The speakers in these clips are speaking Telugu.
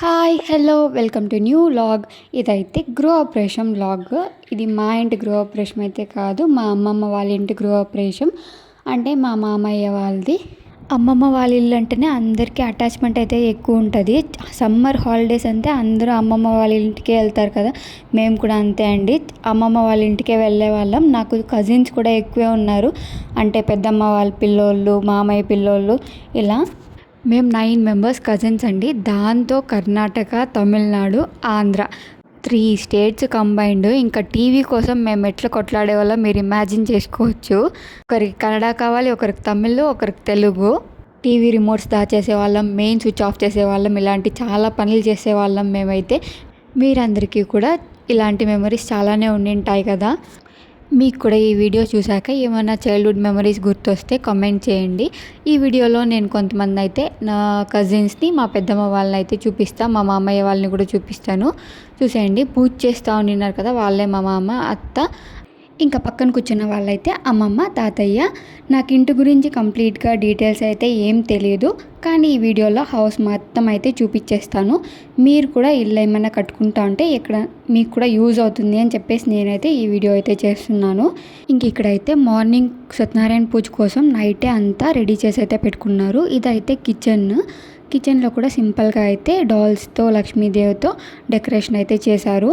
Hi hello welcome to new vlog. ఇదైతే గృహప్రవేశం వ్లాగ్. ఇది మా ఇంటి గృహప్రవేశం అయితే కాదు, మా అమ్మమ్మ వాళ్ళ ఇంటి గృహప్రవేశం. అంటే మా మామయ్య వాళ్ళది. అమ్మమ్మ వాళ్ళ ఇల్లు అంటేనే అందరికీ అటాచ్మెంట్ అయితే ఎక్కువ ఉంటుంది. సమ్మర్ హాలిడేస్ అంటే అందరూ అమ్మమ్మ వాళ్ళ ఇంటికే వెళ్తారు కదా, మేము కూడా అంతే అండి. అమ్మమ్మ వాళ్ళ ఇంటికే వెళ్ళే వాళ్ళం. నాకు కజిన్స్ కూడా ఎక్కువే ఉన్నారు. అంటే పెద్దమ్మ వాళ్ళ పిల్లోళ్ళు, మామయ్య పిల్లోళ్ళు, ఇలా మేము 9 మెంబర్స్ కజిన్స్ అండి. దాంతో కర్ణాటక, తమిళనాడు, ఆంధ్ర 3 స్టేట్స్ కంబైన్డ్. ఇంకా టీవీ కోసం మేము ఎట్లా కొట్లాడే వాళ్ళం మీరు ఇమాజిన్ చేసుకోవచ్చు. ఒకరికి కన్నడ కావాలి, ఒకరికి తమిళ్, ఒకరికి తెలుగు. టీవీ రిమోట్స్ దాచేసేవాళ్ళం, మెయిన్ స్విచ్ ఆఫ్ చేసేవాళ్ళం, ఇలాంటి చాలా పనులు చేసేవాళ్ళం మేమైతే. మీరందరికీ కూడా ఇలాంటి మెమరీస్ చాలానే ఉండింటాయి కదా. మీకు కూడా ఈ వీడియో చూశాక ఏమైనా చైల్డ్హుడ్ మెమరీస్ గుర్తొస్తే కామెంట్ చేయండి. ఈ వీడియోలో నేను కొంతమంది అయితే నా కజిన్స్ని, మా పెద్దమ్మ వాళ్ళని అయితే చూపిస్తాను, మా మామయ్య వాళ్ళని కూడా చూపిస్తాను. చూసేయండి. పూజ చేస్తూ ఉండినారు కదా, వాళ్ళే మా మామ, అత్త. ఇంకా పక్కన కూర్చున్న వాళ్ళైతే అమ్మమ్మ, తాతయ్య. నాకు ఇంటి గురించి కంప్లీట్గా డీటెయిల్స్ అయితే ఏం తెలియదు, కానీ ఈ వీడియోలో హౌస్ మొత్తం అయితే చూపించేస్తాను. మీరు కూడా ఇల్లు ఏమైనా కట్టుకుంటా ఉంటే ఇక్కడ మీకు కూడా యూజ్ అవుతుంది అని చెప్పేసి నేనైతే ఈ వీడియో అయితే చేస్తున్నాను. ఇంక ఇక్కడైతే మార్నింగ్ సత్యనారాయణ పూజ కోసం నైటే అంతా రెడీ చేసి అయితే పెట్టుకున్నారు. ఇదైతే కిచెన్లో కూడా సింపుల్గా అయితే డాల్స్తో, లక్ష్మీదేవితో డెకరేషన్ అయితే చేశారు.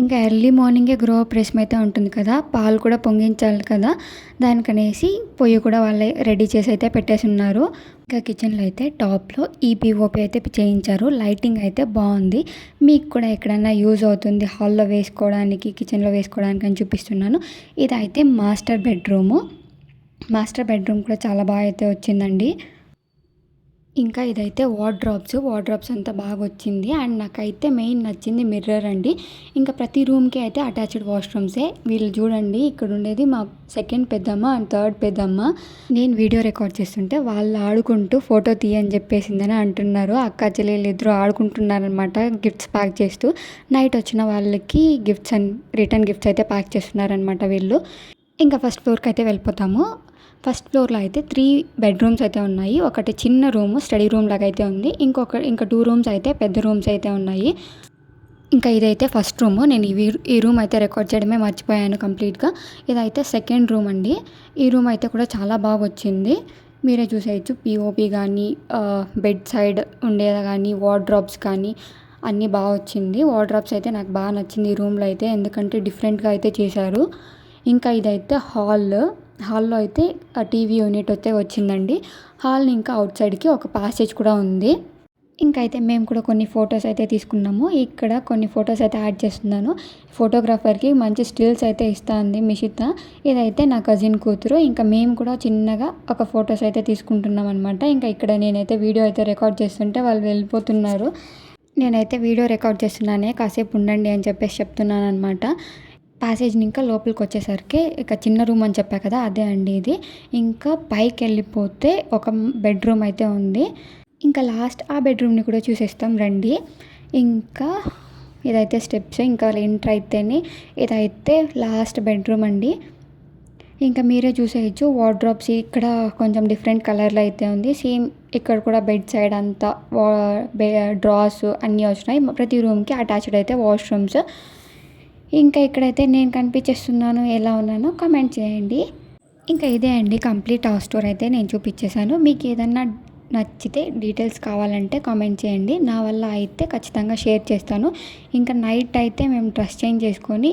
ఇంకా ఎర్లీ మార్నింగే గృహప్రవేశం అయితే ఉంటుంది కదా, పాలు కూడా పొంగించాలి కదా, దానికనేసి పొయ్యి కూడా వాళ్ళే రెడీ చేసి అయితే పెట్టేసి ఉన్నారు. ఇంకా కిచెన్లో అయితే టాప్లో ఈపీఓపీ అయితే చేయించారు. లైటింగ్ అయితే బాగుంది. మీకు కూడా ఎక్కడైనా యూజ్ అవుతుంది హాల్లో వేసుకోవడానికి, కిచెన్లో వేసుకోవడానికి అని చూపిస్తున్నాను. ఇదైతే మాస్టర్ బెడ్రూమ్ కూడా చాలా బాగా అయితే వచ్చిందండి. ఇంకా ఇదైతే వార్డ్రోబ్స్ అంతా బాగా వచ్చింది. అండ్ నాకైతే మెయిన్ నచ్చింది మిర్రర్ అండి. ఇంకా ప్రతి రూమ్కి అయితే అటాచ్డ్ వాష్రూమ్సే. వీళ్ళు చూడండి, ఇక్కడ ఉండేది మా సెకండ్ పెద్దమ్మ అండ్ థర్డ్ పెద్దమ్మ. నేను వీడియో రికార్డ్ చేస్తుంటే వాళ్ళు ఆడుకుంటూ ఫోటో తీయని చెప్పేసిందని అంటున్నారు. అక్క చెల్లెళ్ళు ఇద్దరు ఆడుకుంటున్నారనమాట, గిఫ్ట్స్ ప్యాక్ చేస్తూ. నైట్ వచ్చిన వాళ్ళకి గిఫ్ట్స్ అండ్ రిటర్న్ గిఫ్ట్స్ అయితే ప్యాక్ చేస్తున్నారనమాట వీళ్ళు. ఇంకా ఫస్ట్ ఫ్లోర్కి అయితే వెళ్ళిపోతాము. ఫస్ట్ ఫ్లోర్లో అయితే 3 బెడ్రూమ్స్ అయితే ఉన్నాయి. ఒకటి చిన్న రూము, స్టడీ రూమ్ లాగా అయితే ఉంది. ఇంకా 2 రూమ్స్ అయితే పెద్ద రూమ్స్ అయితే ఉన్నాయి. ఇంకా ఇదైతే ఫస్ట్ రూము. నేను ఈ రూమ్ అయితే రికార్డ్ చేయడమే మర్చిపోయాను కంప్లీట్గా. ఇదైతే సెకండ్ రూమ్ అండి. ఈ రూమ్ అయితే కూడా చాలా బాగా వచ్చింది. మీరే చూసేయచ్చు. పిఓపి కానీ, బెడ్ సైడ్ ఉండేది కానీ, వార్డ్రోబ్స్ కానీ అన్నీ బాగా వచ్చింది. వార్డ్రోబ్స్ అయితే నాకు బాగా నచ్చింది ఈ రూమ్లో అయితే, ఎందుకంటే డిఫరెంట్గా అయితే చేశారు. ఇంకా ఇదైతే హాల్లో అయితే టీవీ యూనిట్ అయితే వచ్చిందండి. హాల్ని ఇంకా అవుట్ సైడ్కి ఒక ప్యాసేజ్ కూడా ఉంది. ఇంకా అయితే మేము కూడా కొన్ని ఫొటోస్ అయితే తీసుకున్నాము. ఇక్కడ కొన్ని ఫొటోస్ అయితే యాడ్ చేస్తున్నాను. ఫోటోగ్రాఫర్కి మంచి స్టిల్స్ అయితే ఇస్తుంది మిషిత. ఇదైతే నా కజిన్ కూతురు. ఇంకా మేము కూడా చిన్నగా ఒక ఫొటోస్ అయితే తీసుకుంటున్నాం అనమాట. ఇంకా ఇక్కడ నేనైతే వీడియో అయితే రికార్డ్ చేస్తుంటే వాళ్ళు వెళ్ళిపోతున్నారు. నేనైతే వీడియో రికార్డ్ చేస్తున్నానే, కాసేపు ఉండండి అని చెప్పేసి చెప్తున్నాను అనమాట. ప్యాసేజ్ని ఇంకా లోపలికి వచ్చేసరికి ఇక చిన్న రూమ్ అని చెప్పా కదా, అదే అండి ఇది. ఇంకా పైకి వెళ్ళిపోతే ఒక బెడ్రూమ్ అయితే ఉంది. ఇంకా లాస్ట్ ఆ బెడ్రూమ్ని కూడా చూసేస్తాం రండి. ఇంకా ఇదైతే స్టెప్స్. ఇంకా ఎంటర్ అయితేనే ఇదైతే లాస్ట్ బెడ్రూమ్ అండి. ఇంకా మీరే చూసేయచ్చు. వార్డ్రోబ్స్ ఇక్కడ కొంచెం డిఫరెంట్ కలర్లో అయితే ఉంది. సేమ్ ఇక్కడ కూడా బెడ్ సైడ్ అంతా డ్రాస్ అన్నీ వచ్చినాయి. ప్రతి రూమ్కి అటాచ్డ్ అయితే వాష్రూమ్స్. ఇంకా ఇక్కడైతే నేను కనిపించేస్తున్నాను, ఎలా ఉన్నానో కామెంట్ చేయండి. ఇంకా ఇదే అండి కంప్లీట్ హౌస్ టూర్ అయితే నేను చూపించేశాను. మీకు ఏదన్నా నచ్చితే డీటెయిల్స్ కావాలంటే కామెంట్ చేయండి. నా వల్ల అయితే ఖచ్చితంగా షేర్ చేస్తాను. ఇంకా నైట్ అయితే మేము డ్రెస్ చేంజ్ చేసుకొని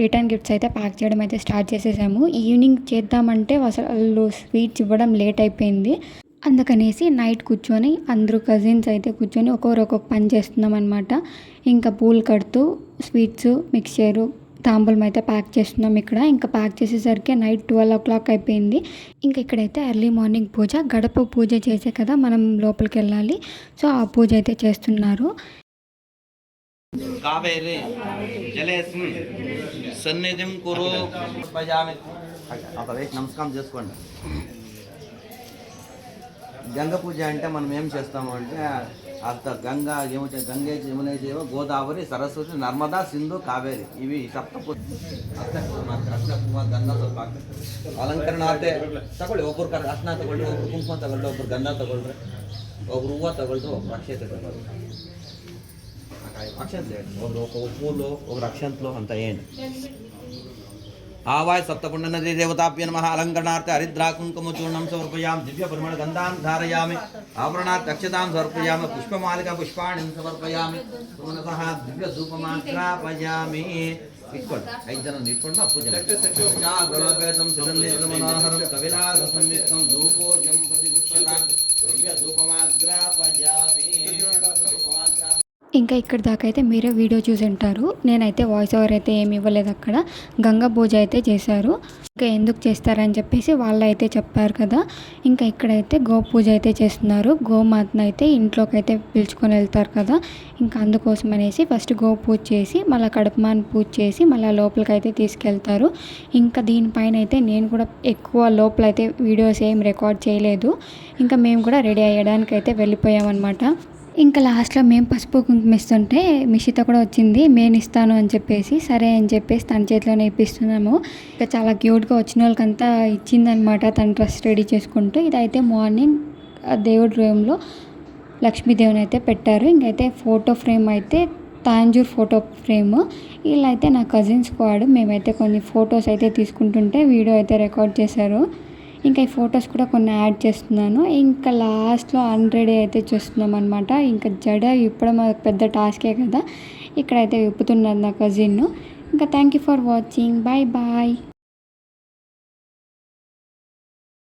రిటర్న్ గిఫ్ట్స్ అయితే ప్యాక్ చేయడం అయితే స్టార్ట్ చేసేసాము. ఈవినింగ్ చేద్దామంటే అసలు స్వీట్స్ ఇవ్వడం లేట్ అయిపోయింది. అందుకనేసి నైట్ కూర్చొని అందరూ కజిన్స్ అయితే కూర్చొని ఒక్కొక్క పని చేస్తున్నాం అనమాట. ఇంకా పూలు కడుతూ స్వీట్స్, మిక్చరు, తాంబూలం అయితే ప్యాక్ చేస్తున్నాం ఇక్కడ. ఇంకా ప్యాక్ చేసేసరికి నైట్ 12 o'clock అయిపోయింది. ఇంకా ఇక్కడైతే ఎర్లీ మార్నింగ్ పూజ, గడప పూజ చేసే కదా మనం లోపలికి వెళ్ళాలి. సో ఆ పూజ అయితే చేస్తున్నారు. కావేరి జలేస్మిన్ సన్నిధిం కురు నమస్కారం చేసుకోండి. గంగ పూజ అంటే మనం ఏం చేస్తాము అంటే అంత గంగా గంగే యమునే దేవ గోదావరి సరస్వతి నర్మదా సింధు కావేరి ఇవి ಸಪ್ತ ಗಂಧ ಸ್ವಲ್ಪ ಅಲಂಕರಣ ಆತೆ ತಗೊಳ್ಳಿ. ಒಬ್ಬರು ಅರ್ಶನ ತಗೊಳ್ಳಿ, ಒಬ್ರು ಕುಂಕುಮ ತಗೊಳ್ಳಿ, ಒಬ್ರು ಗಂಧ ತಗೊಳ್ರಿ. ఒక రువ్వ తగలతో ఒక అక్షత తగలదు అక్షంతలు వేయండి ఒక పూలు ఒక అక్షంతలు అంత వేయండి आवाय सप्तपुण्ड नदी देवताभ्य नमः अलंकरणार्थ हरिद्रा कुंकुम चूर्णं समर्पयामि दिव्य परिमळ गंधां धारयामि आभरणार्थ अक्षतां समर्पयामि पुष्पमालिका पुष्पाणिं समर्पयामि मनसः दिव्य धूपमाग्रापयामि इट्कोंड 5 जन निट्कोंड पूजन चा गुलाबेतं सुगंधितं मनोहरं कविलास संयुक्तं धूपोजं प्रतिपुष्पतां दिव्य धूपमाग्रापयामि ఇంకా ఇక్కడ దాకా అయితే మీరే వీడియో చూసి ఉంటారు. నేనైతే వాయిస్ ఓవర్ అయితే ఏమి ఇవ్వలేదు. అక్కడ గంగా పూజ అయితే చేశారు. ఇంకా ఎందుకు చేస్తారని చెప్పేసి వాళ్ళు అయితే చెప్పారు కదా. ఇంకా ఇక్కడైతే గో పూజ అయితే చేస్తున్నారు. గోమాతను అయితే ఇంట్లోకి అయితే పిలుచుకొని వెళ్తారు కదా. ఇంకా అందుకోసం అనేసి ఫస్ట్ గో పూజ చేసి మళ్ళీ కడుపుమాన్ పూజ చేసి మళ్ళీ లోపలికి అయితే తీసుకెళ్తారు. ఇంకా దీనిపైన అయితే నేను కూడా ఎక్కువ లోపల అయితే వీడియోస్ ఏం రికార్డ్ చేయలేదు. ఇంకా మేము కూడా రెడీ అయ్యడానికి అయితే వెళ్ళిపోయామన్నమాట. ఇంకా లాస్ట్లో మేము పసుపు కుంకుమ ఇస్తుంటే మిషిత కూడా వచ్చింది. నేను ఇస్తాను అని చెప్పేసి సరే అని చెప్పేసి తన చేతిలోనే ఇప్పిస్తున్నాము. ఇంకా చాలా క్యూట్గా వచ్చిన వాళ్ళకంతా ఇచ్చిందనమాట తన డ్రెస్ రెడీ చేసుకుంటూ. ఇదైతే మార్నింగ్ దేవుడి రూమ్లో లక్ష్మీదేవిని అయితే పెట్టారు. ఇంకైతే ఫోటో ఫ్రేమ్ అయితే తాంజూర్ ఫోటో ఫ్రేమ్. వీళ్ళు అయితే నా కజిన్స్ స్క్వాడ్. మేమైతే కొన్ని ఫొటోస్ అయితే తీసుకుంటుంటే వీడియో అయితే రికార్డ్ చేశారు. ఇంకా ఈ ఫొటోస్ కూడా కొన్ని యాడ్ చేస్తున్నాను. ఇంకా లాస్ట్లో అన్రెడీ అయితే చూస్తున్నాం అనమాట. ఇంకా జడ ఇప్పడం పెద్ద టాస్కే కదా. ఇక్కడైతే విప్పుతున్నారు నా కజిన్. ఇంకా thank you for watching. Bye bye.